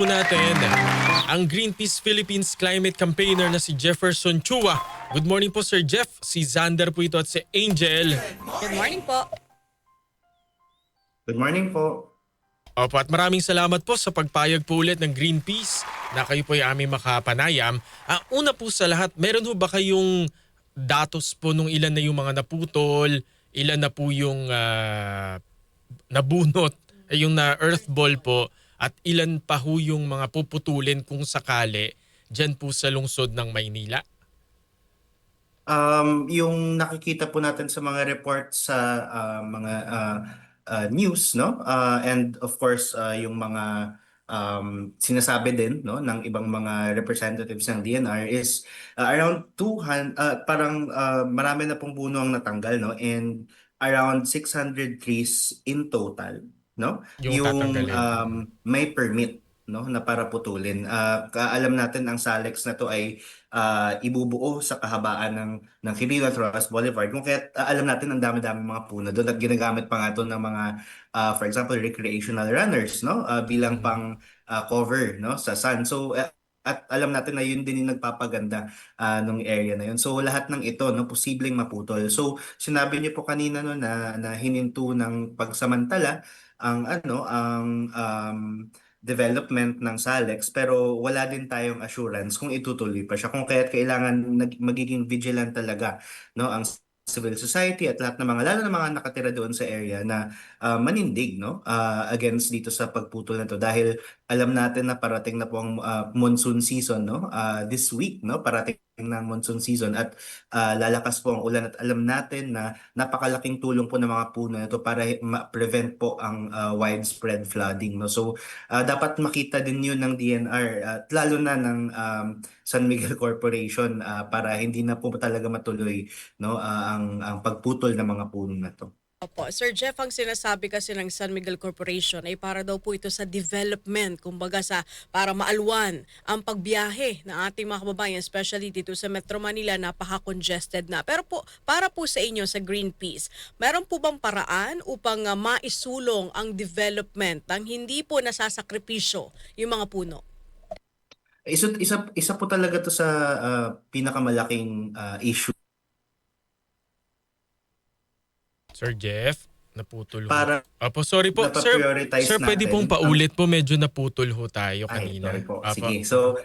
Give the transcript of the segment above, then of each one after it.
po natin ang Greenpeace Philippines climate campaigner na si Jefferson Chua. Good morning po Sir Jeff. Si Xander po ito at si Angel. Good morning po. Good morning po. Opo, at maraming salamat po sa pagpayag po ulit ng Greenpeace na kayo po ay aming makapanayam. Una po sa lahat, meron ho ba kayong datos po nung ilan na yung mga naputol, ilan na po yung nabunot, yung na earthball po, at ilan pa ho yung mga puputulin kung sakali dyan po sa lungsod ng Maynila? Yung nakikita po natin sa mga reports sa mga news, no? And of course, yung mga sinasabi din, no, ng ibang mga representatives ng DNR is around 200, parang marami na pong puno ang natanggal, no? And around 600 trees in total, no? Yung Yung tatanggalin. may permit, no, na para putulin. Alam natin ang SALEX na to ay ibubuo sa kahabaan ng Quirino at Rojas Boulevard. Kung kaya alam natin ang dami-dami mga puno doon at ginagamit pa nga to ng mga for example recreational runners, no, bilang pang cover, no, sa sun. So at alam natin na yun din yung nagpapaganda nung area na yun. So lahat ng ito, no, posibleng maputol. So sinabi niyo po kanina, no, na hininto ng pagsamantala ang development ng SALEX, pero wala din tayong assurance kung itutuloy pa siya, kung kaya't kailangan magiging vigilant talaga, no, ang civil society at lahat ng mga, lalo na mga nakatira doon sa area na manindig, no, against dito sa pagputol na to, dahil alam natin na parating na po ang monsoon season, no, this week, no, parating ng monsoon season at lalakas po ang ulan, at alam natin na napakalaking tulong po ng mga puno na to para ma-prevent po ang widespread flooding, no. So dapat makita din yun ng DNR at lalo na ng San Miguel Corporation para hindi na po talaga matuloy, no, ang pagputol ng mga puno na to. Opo. Sir Jeff, ang sinasabi kasi ng San Miguel Corporation ay para daw po ito sa development, kumbaga para maalwan ang pagbiyahe ng ating mga kababayan, especially dito sa Metro Manila, napaka-congested na. Pero po, para po sa inyo sa Greenpeace, meron po bang paraan upang maisulong ang development nang hindi po nasasakripisyo yung mga puno? Isa po talaga to sa pinakamalaking issue Sir Jeff, naputol ho. para Opo, sorry po. napaprioritize Sir, pwede pong natin paulit po. Medyo naputol ho tayo Ay, kanina. sorry po. Opo. Sige. So,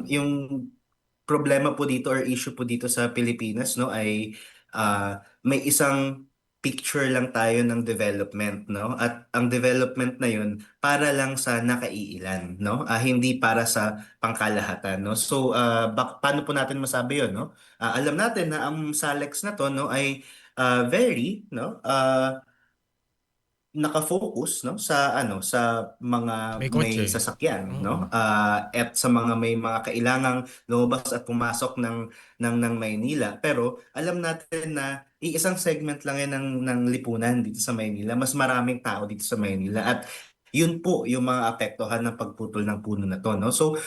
yung problema po dito or issue po dito sa Pilipinas, no, ay may isang picture lang tayo ng development, no? At ang development na yun para lang sa nakaiilan, no? Hindi para sa pangkalahatan, no? So, paano po natin masabi yun, no? Alam natin na ang SALEX na to, no, ay very, no, nakafocus, no, sa sa mga May may kotse. sasakyan, no, Oo. at sa mga may mga kailangang lumabas at pumasok ng Maynila, pero alam natin na iisang segment lang yan ng lipunan dito sa Maynila. Mas maraming tao dito sa Maynila at yun po yung mga apektuhan ng pagputol ng puno na to, no. So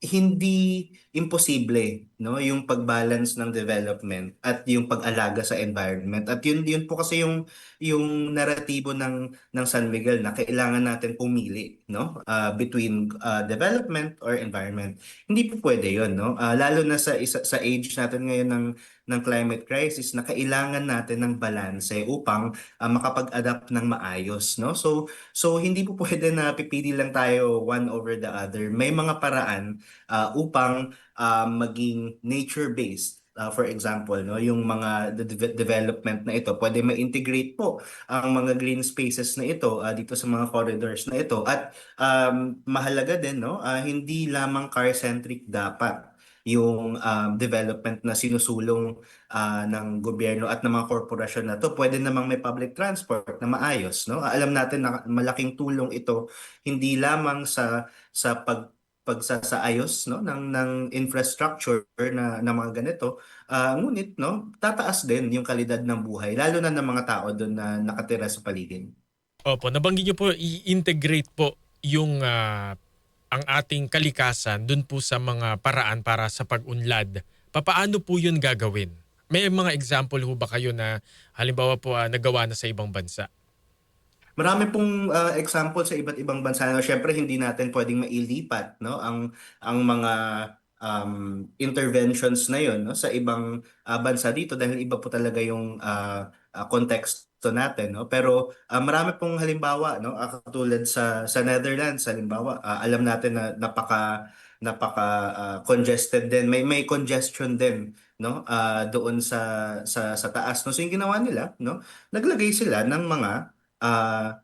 hindi imposible, no, yung pagbalance ng development at yung pag-alaga sa environment, at yun po kasi yung naratibo ng San Miguel na kailangan natin pumili, no, between development or environment. Hindi po pwede yun, no, lalo na sa age natin ngayon ng climate crisis, na kailangan natin ng balanse upang makapag-adapt ng maayos, no. So hindi po pwede na pipili lang tayo one over the other. May mga paraan upang maging nature-based. For example, no, yung mga development na ito, pwede ma-integrate po ang mga green spaces na ito dito sa mga corridors na ito. At mahalaga din, no, hindi lamang car-centric dapat yung development na sinusulong ng gobyerno at ng mga korporasyon na to. Pwede namang may public transport na maayos, no? Alam natin na malaking tulong ito hindi lamang sa pagsasaayos, no, ng infrastructure na mga ganito, ngunit, no, tataas din yung kalidad ng buhay lalo na ng mga tao doon na nakatira sa paligid. Opo, nabanggit niyo po i-integrate po yung ang ating kalikasan dun po sa mga paraan para sa pag-unlad. Papaano po yun gagawin? May mga example ho ba kayo na halimbawa po nagawa na sa ibang bansa? Marami pong example sa iba't ibang bansa na syempre hindi natin pwedeng mailipat, no, ang mga interventions na yon, no, sa ibang bansa dito dahil iba po talaga yung konteksto natin, no. Pero marami pong halimbawa, no, katulad sa Netherlands halimbawa, alam natin na napaka congested din, may congestion din, no, doon sa taas, no. So yung ginawa nila, no, naglagay sila ng mga ah,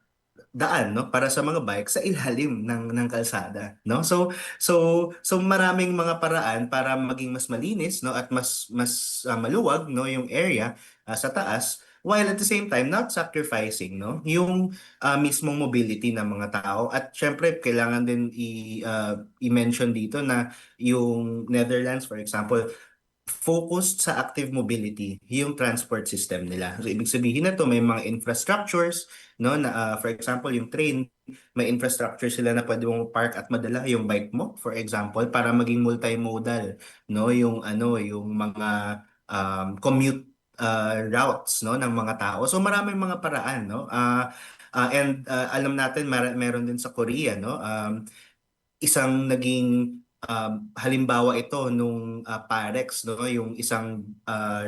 daan, no, para sa mga bike sa ilalim ng kalsada, no. So maraming mga paraan para maging mas malinis, no, at mas maluwag, no, yung area sa taas, while at the same time not sacrificing, no, yung mismong mobility ng mga tao. At syempre kailangan din i-mention dito na yung Netherlands, for example, focused sa active mobility yung transport system nila. So ibig sabihin na to may mga infrastructures, no, na for example yung train, may infrastructure sila na pwede mong park at madala yung bike mo, for example, para maging multimodal, no, yung yung mga commute routes, no, ng mga tao. So maraming mga paraan, no. And alam natin meron din sa Korea, no. Isang naging halimbawa ito nung Parex, no, yung isang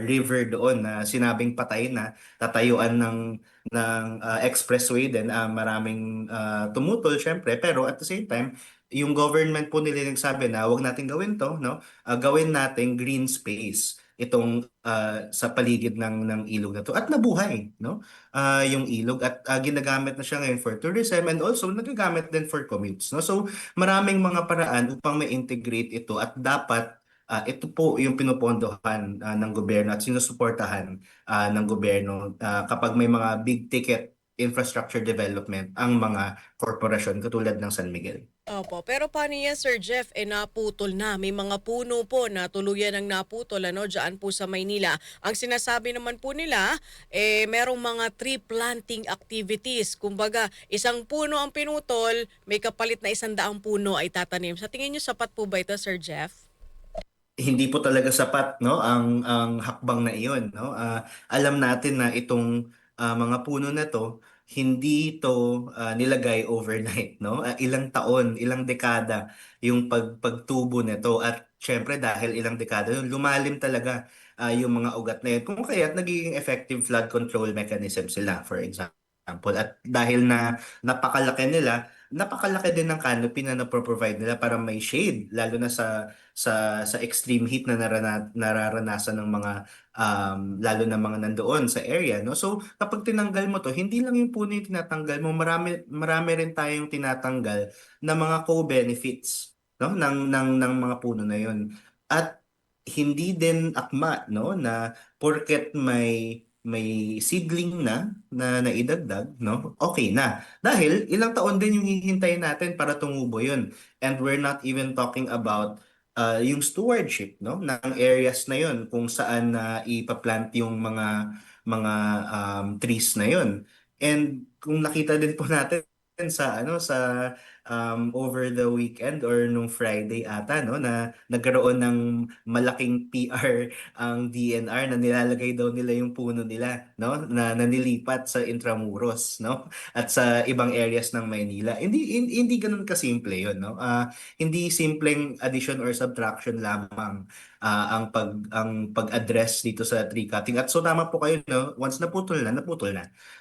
river doon na sinabing patay na, tatayuan ng expressway din. Maraming tumutol syempre, pero at the same time yung government po nila nagsabi na wag natin gawin to, no. Gawin natin green space itong sa paligid ng ilog na to, at nabuhay, no, yung ilog, at ginagamit na siya ngayon for tourism, and also nagagamit din for commutes, no. So maraming mga paraan upang ma-integrate ito, at dapat ito po yung pinupondohan ng gobyerno at sinusuportahan ng gobyerno kapag may mga big ticket infrastructure development ang mga korporasyon katulad ng San Miguel. Opo, pero paano yan, Sir Jeff? Naputol na. May mga puno po na tuluyan ng naputol, dyan po sa Maynila. Ang sinasabi naman po nila, merong mga tree planting activities. Kumbaga, isang puno ang pinutol, may kapalit na 100 puno ay tatanim. Sa tingin niyo, sapat po ba ito, Sir Jeff? Hindi po talaga sapat, no, ang hakbang na iyon, no. Alam natin na itong mga puno na to hindi ito nilagay overnight, no. Ilang taon, ilang dekada yung pagtubo nito, at syempre dahil ilang dekada yun, lumalim talaga yung mga ugat na yun, kung kaya't nagiging effective flood control mechanism sila, for example. At dahil na napakalaki din ng canopy na napro-provide nila para may shade, lalo na sa extreme heat na nararanasan ng mga lalo na mga nandoon sa area, no. So kapag tinanggal mo to, hindi lang yung puno yung tinatanggal mo, marami rin tayong tinatanggal na mga co-benefits, no, ng mga puno na yon. At hindi din akma, no, na porket may seedling na naidagdag, no, okay na. Dahil ilang taon din yung hihintayin natin para tumubo yun. And we're not even talking about yung stewardship, no, ng areas na yon kung saan na ipaplant yung mga trees na yon. And kung nakita din po natin sa over the weekend or nung Friday ata, no, na nagkaroon ng malaking PR ang DNR na nilalagay daw nila yung puno nila, no, na nanilipat sa Intramuros, no, at sa ibang areas ng Maynila. Hindi ganoon kasimple 'yon, no. Hindi simpleng addition or subtraction lamang ang pag-address dito sa tree cutting. At so tama po kayo, no, once naputol na,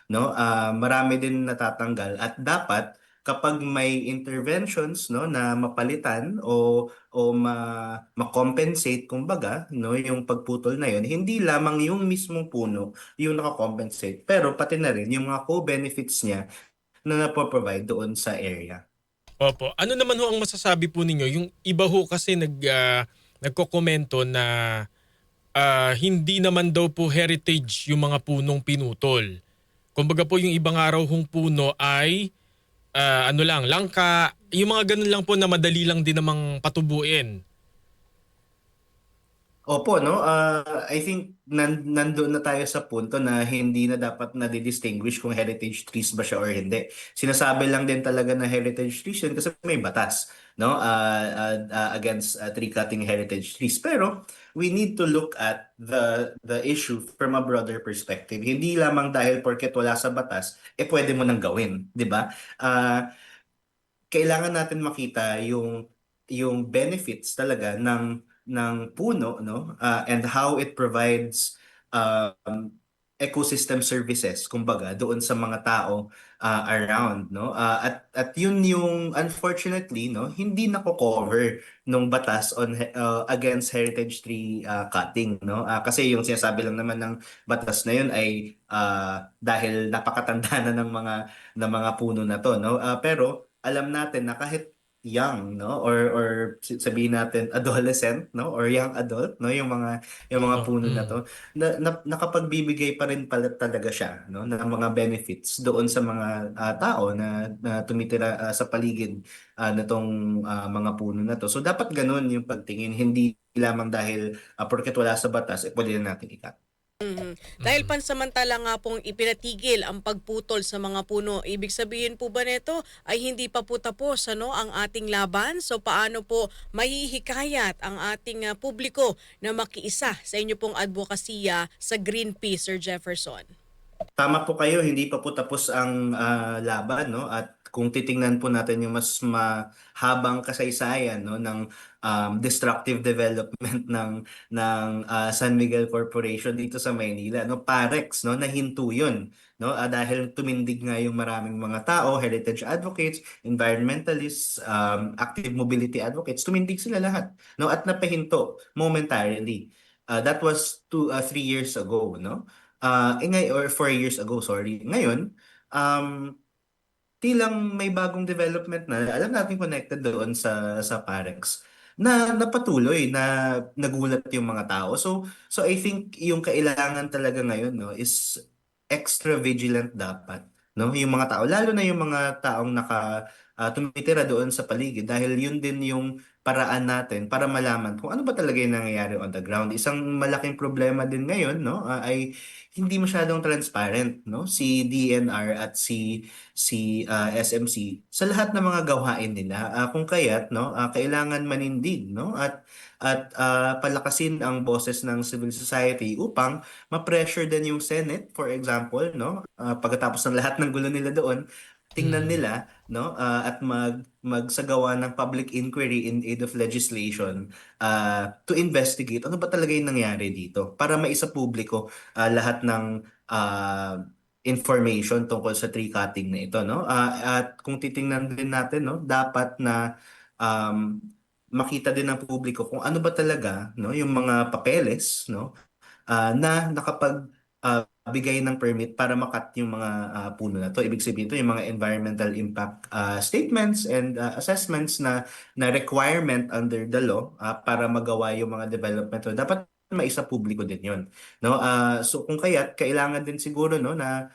no. Marami din natatanggal, at dapat kapag may interventions, no, na mapalitan o ma-compensate kumbaga, no, yung pagputol na yun, hindi lamang yung mismong puno yung nakakompensate, pero pati na rin yung mga co-benefits niya na napoprovide doon sa area. Opo. Ano naman ho ang masasabi po ninyo? Yung iba ho kasi nagkokomento na hindi naman daw po heritage yung mga punong pinutol. Kumbaga po yung ibang araw hong puno ay ano lang, langka, yung mga ganun lang po na madali lang din namang patubuin. Opo, no? I think nandoon na tayo sa punto na hindi na dapat na distinguish kung heritage trees ba siya or hindi. Sinasabi lang din talaga na heritage trees yun kasi may batas, no? Against tree cutting heritage trees. Pero we need to look at the issue from a broader perspective. Hindi lamang dahil porket wala sa batas, pwede mo nang gawin, di ba? Ah, Kailangan natin makita yung benefits talaga ng puno, no? And how it provides ecosystem services kumbaga doon sa mga tao around, no? At yun yung unfortunately, no, hindi nako-cover nung batas against heritage tree cutting, no? Kasi yung sinasabi lang naman ng batas na yun ay dahil napakatanda na ng mga puno na to, no? Pero alam natin na kahit young, no, or sabihin natin adolescent, no, or young adult, no, yung mga Oo. puno na to, nakapagbibigay pa rin pala talaga siya, no, ng mga benefits doon sa mga tao na tumitira sa paligid nitong mga puno na to. So dapat ganun yung pagtingin, hindi lamang dahil porket wala sa batas, pwede na natin ikat. Mhm. Dahil Mhm. pansamantala nga pong ipinatigil ang pagputol sa mga puno, ibig sabihin po ba nito ay hindi pa po tapos ano, ang ating laban? So paano po mahihikayat ang ating publiko na makiisa sa inyo pong advokasya sa Greenpeace, Sir Jefferson? Tama po kayo, hindi pa po tapos ang laban, no? At kung titingnan po natin yung mas mahabang kasaysayan, no, ng destructive development ng San Miguel Corporation dito sa Maynila, no, Parex, no, nahinto 'yun, no? Dahil tumindig nga yung maraming mga tao, heritage advocates, environmentalists, active mobility advocates, tumindig sila lahat, no? At napahinto momentarily. That was 3 years ago, no? Or 4 years ago, sorry. Ngayon, um, tilang may bagong development na alam natin connected doon sa Parex na napatuloy na nagulat yung mga tao. So I think yung kailangan talaga ngayon, no, is extra vigilant dapat, no, yung mga tao lalo na yung mga taong tumitira doon sa paligid dahil yun din yung paraan natin para malaman kung ano ba talaga yung nangyayari on the ground. Isang malaking problema din ngayon, no, ay hindi masyadong transparent, no, si DNR at si SMC sa lahat ng mga gawain nila. Kung kaya't, no, kailangan manindig, no, at palakasin ang boses ng civil society upang ma-pressure din yung Senate, for example, no, pagkatapos ng lahat ng gulo nila doon, tingnan Mhm. nila, no, at magsagawa ng public inquiry in aid of legislation to investigate ano ba talaga yung nangyari dito para maisa publiko lahat ng information tungkol sa tree cutting na ito, no? At kung titingnan din natin, no, dapat na um, makita din ng publiko kung ano ba talaga, no, yung mga papeles, no, na bigay ng permit para makat yung mga puno na to. Ibig sabihin ito yung mga environmental impact statements and assessments na requirement under the law para magawa yung mga development. So, dapat maisa publiko din yun. No? So kung kaya't kailangan din siguro, no, na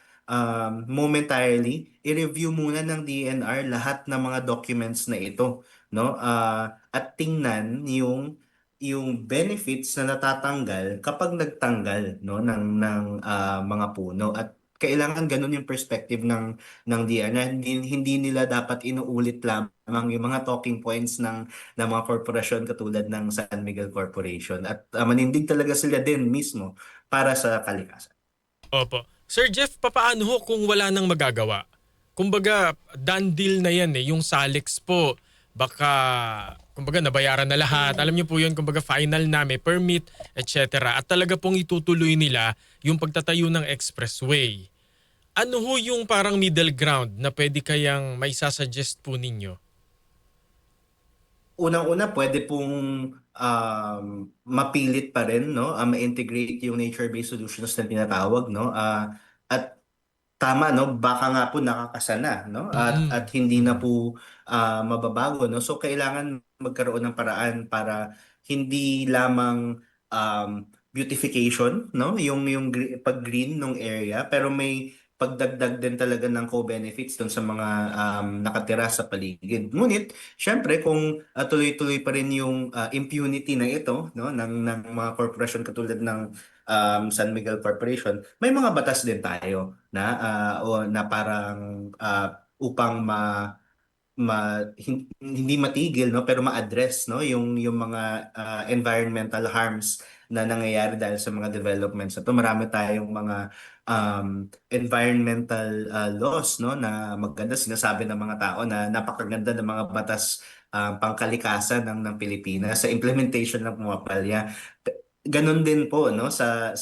momentarily i-review muna ng DNR lahat ng mga documents na ito, no? At tingnan yung benefits na natatanggal kapag nagtanggal, no, ng mga puno. At kailangan ganun yung perspective ng DNR na hindi nila dapat inuulit lamang yung mga talking points ng mga korporasyon katulad ng San Miguel Corporation at manindig talaga sila din mismo para sa kalikasan. Opo. Sir Jeff, papaano ho kung wala nang magagawa? Kumbaga, done deal na yan eh. Yung Salix po, baka, kumbaga, nabayaran na lahat. Alam niyo po yun, kumbaga, final na, may permit, etc. At talaga pong itutuloy nila yung pagtatayo ng expressway. Ano ho yung parang middle ground na pwede kayang may sasuggest po ninyo? Unang-una, pwede pong mapilit pa rin, no? Ma-integrate yung nature-based solutions na tinatawag, no? At tama, no? Baka nga po nakakasana, no? At Mm-mm. hindi na Mhm. po mababago, no? So kailangan magkaroon ng paraan para hindi lamang beautification, no? Yung pag-green ng area, pero may pagdagdag din talaga ng co-benefits dun sa mga nakatira sa paligid. Ngunit, syempre, kung tuloy-tuloy pa rin yung impunity na ito, no, ng mga korporasyon katulad ng San Miguel Corporation, may mga batas din tayo na parang upang hindi matigil, no, pero ma-address, no, yung mga environmental harms na nangyayari dahil sa mga developments. Ito marami tayong mga environmental laws, no, na maganda, sinasabi ng mga tao na napakaganda ng mga batas pangkalikasan ng Pilipinas sa implementation ng pumapalya. Ganon din po, no, sa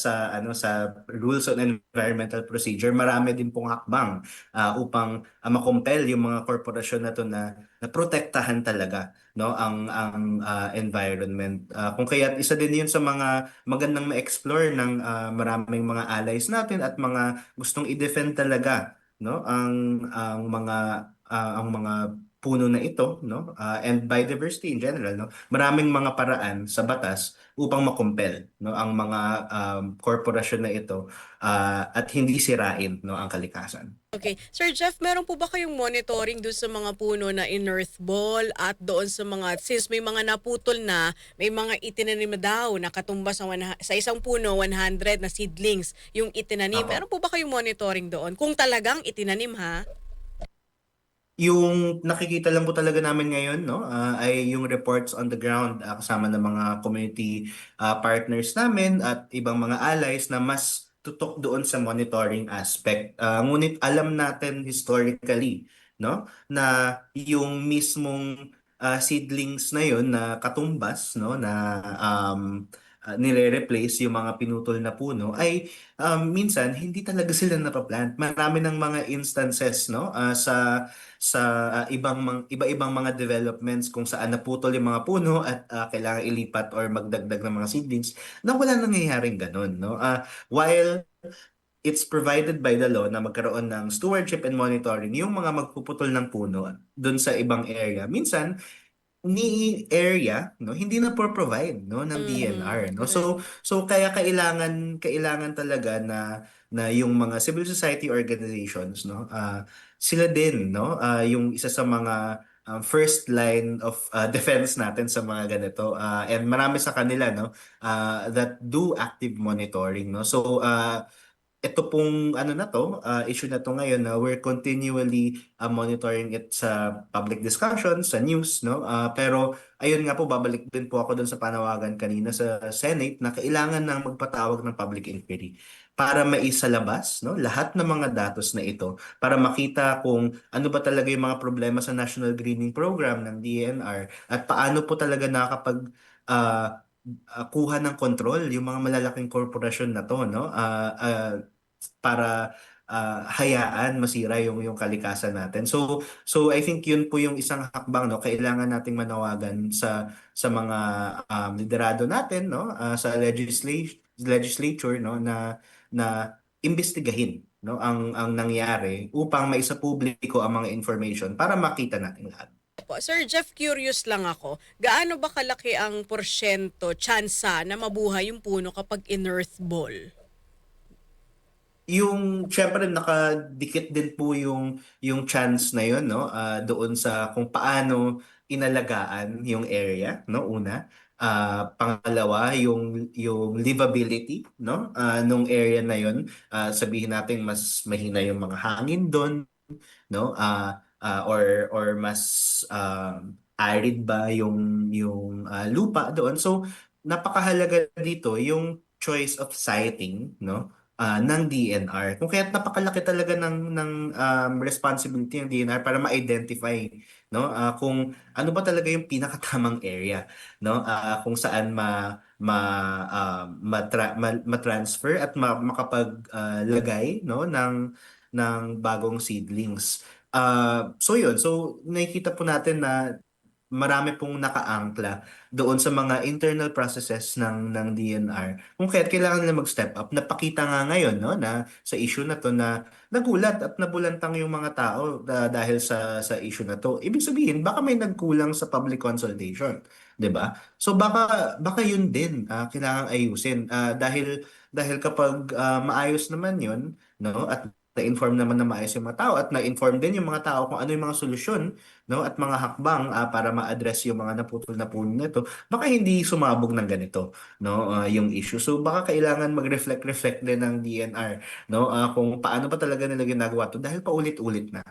rules on environmental procedure, marami din pong hakbang upang makumpel yung mga korporasyon na to na protektahan talaga, no, ang environment. Kung kaya isa din yun sa mga magandang ma-explore ng maraming mga allies natin at mga gustong i-defend talaga, no, ang mga puno na ito, no, and biodiversity in general, no. Maraming mga paraan sa batas upang makumpel, no, ang mga korporasyon na ito at hindi sirain, no, ang kalikasan. Okay. Sir Jeff, meron po ba kayong monitoring doon sa mga puno na in-earth ball at doon sa mga, since may mga naputol na, may mga itinanim na daw na katumbas sa isang puno, 100 na seedlings yung itinanim. Ako. Meron po ba kayong monitoring doon? Kung talagang itinanim ha? Yung nakikita lang po talaga namin ngayon, no, ay yung reports on the ground kasama ng mga community partners namin at ibang mga allies na mas tutok doon sa monitoring aspect. Ngunit alam natin historically, no, na yung mismong seedlings na yun na katumbas, no, na nire-replace yung mga pinutol na puno ay minsan hindi talaga sila napaplant. Marami ng mga instances, no, iba-ibang mga developments kung saan naputol yung mga puno at kailangan ilipat or magdagdag ng mga seedlings na wala nangyayaring ganun, no. While it's provided by the law na magkaroon ng stewardship and monitoring yung mga magpuputol ng puno doon sa ibang area, minsan ni area, no, hindi na provide, no, ng DNR, no. Correct. So kaya kailangan talaga na yung mga civil society organizations, no, sila din, no, yung isa sa mga first line of defense natin sa mga ganito, and marami sa kanila, no, that do active monitoring, no. So ito pong ano na to, issue na to ngayon na we're continually monitoring it sa public discussion, sa news, no? Pero ayun nga po, babalik din po ako doon sa panawagan kanina sa Senate na kailangan nang magpatawag ng public inquiry para maisalabas, no, lahat ng mga datos na ito para makita kung ano ba talaga yung mga problema sa National Greening Program ng DENR at paano po talaga nakakapag kuha ng kontrol yung mga malalaking korporasyon na to, no? Para hayaan masira yung kalikasan natin. So I think yun po yung isang hakbang, no, kailangan nating manawagan sa mga liderado natin, no, sa legislature, no, na imbestigahin, no, ang nangyari upang maisapubliko ang mga information para makita natin lahat. Po. Sir Jeff, curious lang ako. Gaano ba kalaki ang porsyento, tsansa na mabuhay yung puno kapag in-earth ball? Yung syempre nakadikit din po yung chance na yun, no, doon sa kung paano inalagaan yung area, no, una. Pangalawa, yung livability, no, nung area na yun. Sabihin natin mas mahina yung mga hangin doon, no, or mas arid ba yung lupa doon. So napakahalaga dito yung choice of siting, no, ng DNR. Kung kaya't napakalaki talaga ng responsibility ng DNR para ma-identify, no, kung ano ba talaga yung pinakatamang area, no, kung saan ma-transfer at makapaglagay, no, ng bagong seedlings. So yun, so nakikita po natin na marami pong nakaangkla doon sa mga internal processes ng DNR. Kung kaya't kailangan nila mag-step up. Napakita nga ngayon, no, na sa issue na to na nagulat at nabulantang yung mga tao dahil sa issue na to. Ibig sabihin, baka may nagkulang sa public consultation, 'di ba? So baka yun din kailangang ayusin dahil kapag maayos naman yun, no, at na-inform naman na maayos yung mga tao at na-inform din yung mga tao kung ano yung mga solusyon, no, at mga hakbang para ma-address yung mga naputol na puno nito, baka hindi sumabog ng ganito, no, yung issue. So baka kailangan mag-reflect din ng DNR, no, kung paano ba talaga nila ginagawa to dahil paulit-ulit na.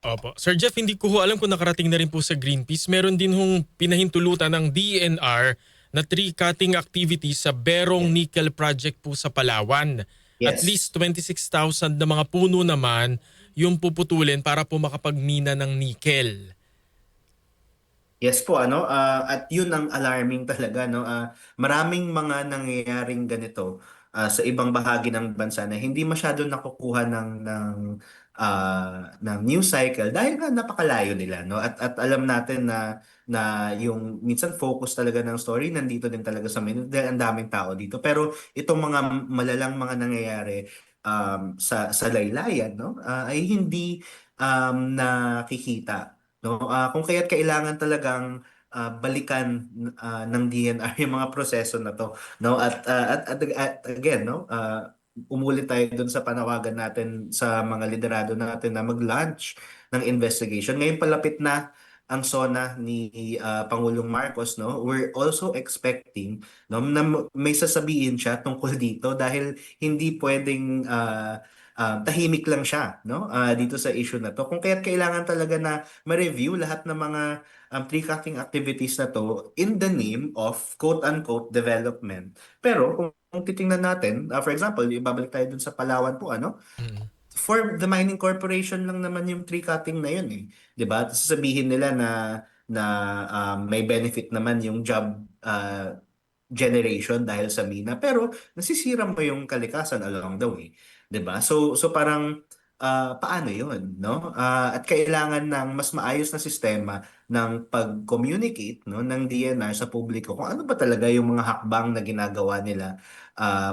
Opo. Sir Jeff, hindi ko ho alam kung nakarating na rin po sa Greenpeace. Meron din hong pinahintulutan ng DNR na tree cutting activity sa Berong Nickel Project po sa Palawan. At Yes. least 26,000 na mga puno naman yung puputulin para po makapagmina ng nickel. Yes po, at yun ang alarming talaga, no. Maraming mga nangyayaring ganito sa ibang bahagi ng bansa na hindi masyado nakukuha ng news cycle dahil nga napakalayo nila, no. At alam natin na yung minsan focus talaga ng story nandito din talaga sa Manila dahil ang daming tao dito. Pero itong mga malalang mga nangyayari sa laylayan, no, ay hindi nakikita. No, kung kaya't kailangan talagang balikan ng DNR yung mga proseso na to, no, at again, no, umulit tayo dun sa panawagan natin sa mga liderado natin na mag-launch ng investigation. Ngayon palapit na ang SONA ni Pangulong Marcos, no, we're also expecting, no, na may sasabihin siya tungkol dito dahil hindi pwedeng tahimik lang siya, no, dito sa issue na to. Kung kaya't kailangan talaga na ma-review lahat ng mga tree cutting activities na to in the name of quote-unquote development. Pero kung titingnan natin, for example, ibabalik tayo dun sa Palawan po, Mm. for the mining corporation lang naman yung tree cutting na yun eh. 'Di ba? Tapos sasabihin nila na may benefit naman yung job generation dahil sa mina, pero nasisira mo yung kalikasan along the way, 'di ba? So parang paano 'yun, no? At kailangan ng mas maayos na sistema ng pag-communicate, no, ng DNR sa publiko kung ano ba talaga yung mga hakbang na ginagawa nila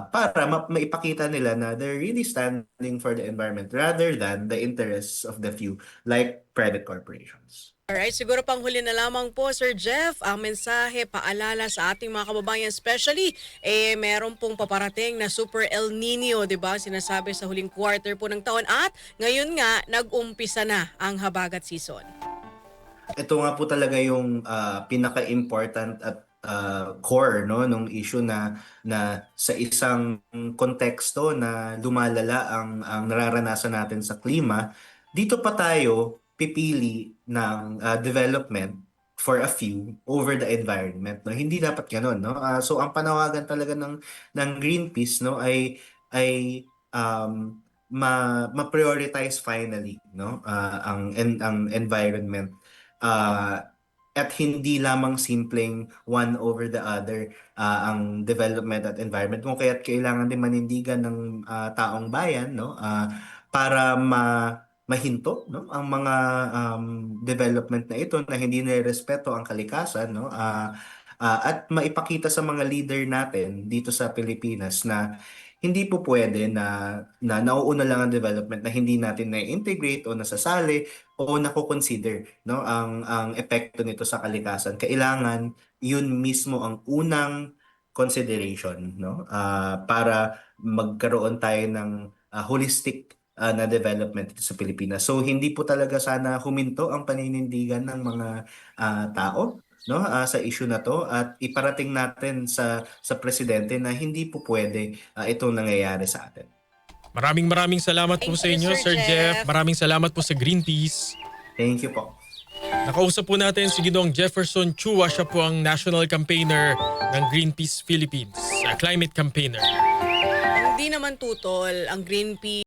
para maipakita nila na they're really standing for the environment rather than the interests of the few like private corporations. Alright, siguro pang huli na lamang po, Sir Jeff, ang mensahe, paalala sa ating mga kababayan, especially, meron pong paparating na Super El Nino, di ba? Sinasabi sa huling quarter po ng taon at ngayon nga, nag-umpisa na ang habagat season. Ito nga po talaga yung pinaka-important at core, no, nung issue na sa isang konteksto na lumalala ang nararanasan natin sa klima, dito pa tayo pipili ng development for a few over the environment, no. Hindi dapat ganoon, no. So ang panawagan talaga ng Greenpeace, no, ay ma-prioritize finally, no, ang environment, uh, at hindi lamang simpleng one over the other ang development at environment, kung kaya't kailangan din manindigan ng taong bayan, no, para mahinto, no, ang mga development na ito na hindi nirespeto ang kalikasan, no, at maipakita sa mga leader natin dito sa Pilipinas na hindi po pwede na nauuna lang ang development na hindi natin na-integrate o nasasali o nako-consider, no, ang epekto nito sa kalikasan. Kailangan yun mismo ang unang consideration, no, para magkaroon tayo ng holistic na development dito sa Pilipinas. So hindi po talaga sana huminto ang paninindigan ng mga tao, no, sa issue na to at iparating natin sa presidente na hindi po pwede itong nangyayari sa atin. Maraming salamat po Thank sa you, inyo, Sir Sir Jeff. Jeff. Maraming salamat po sa Greenpeace. Thank you po. Nakausap po natin si Ginoong Jefferson Chua. Siya po ang national campaigner ng Greenpeace Philippines, climate campaigner. Hindi naman tutol ang Greenpeace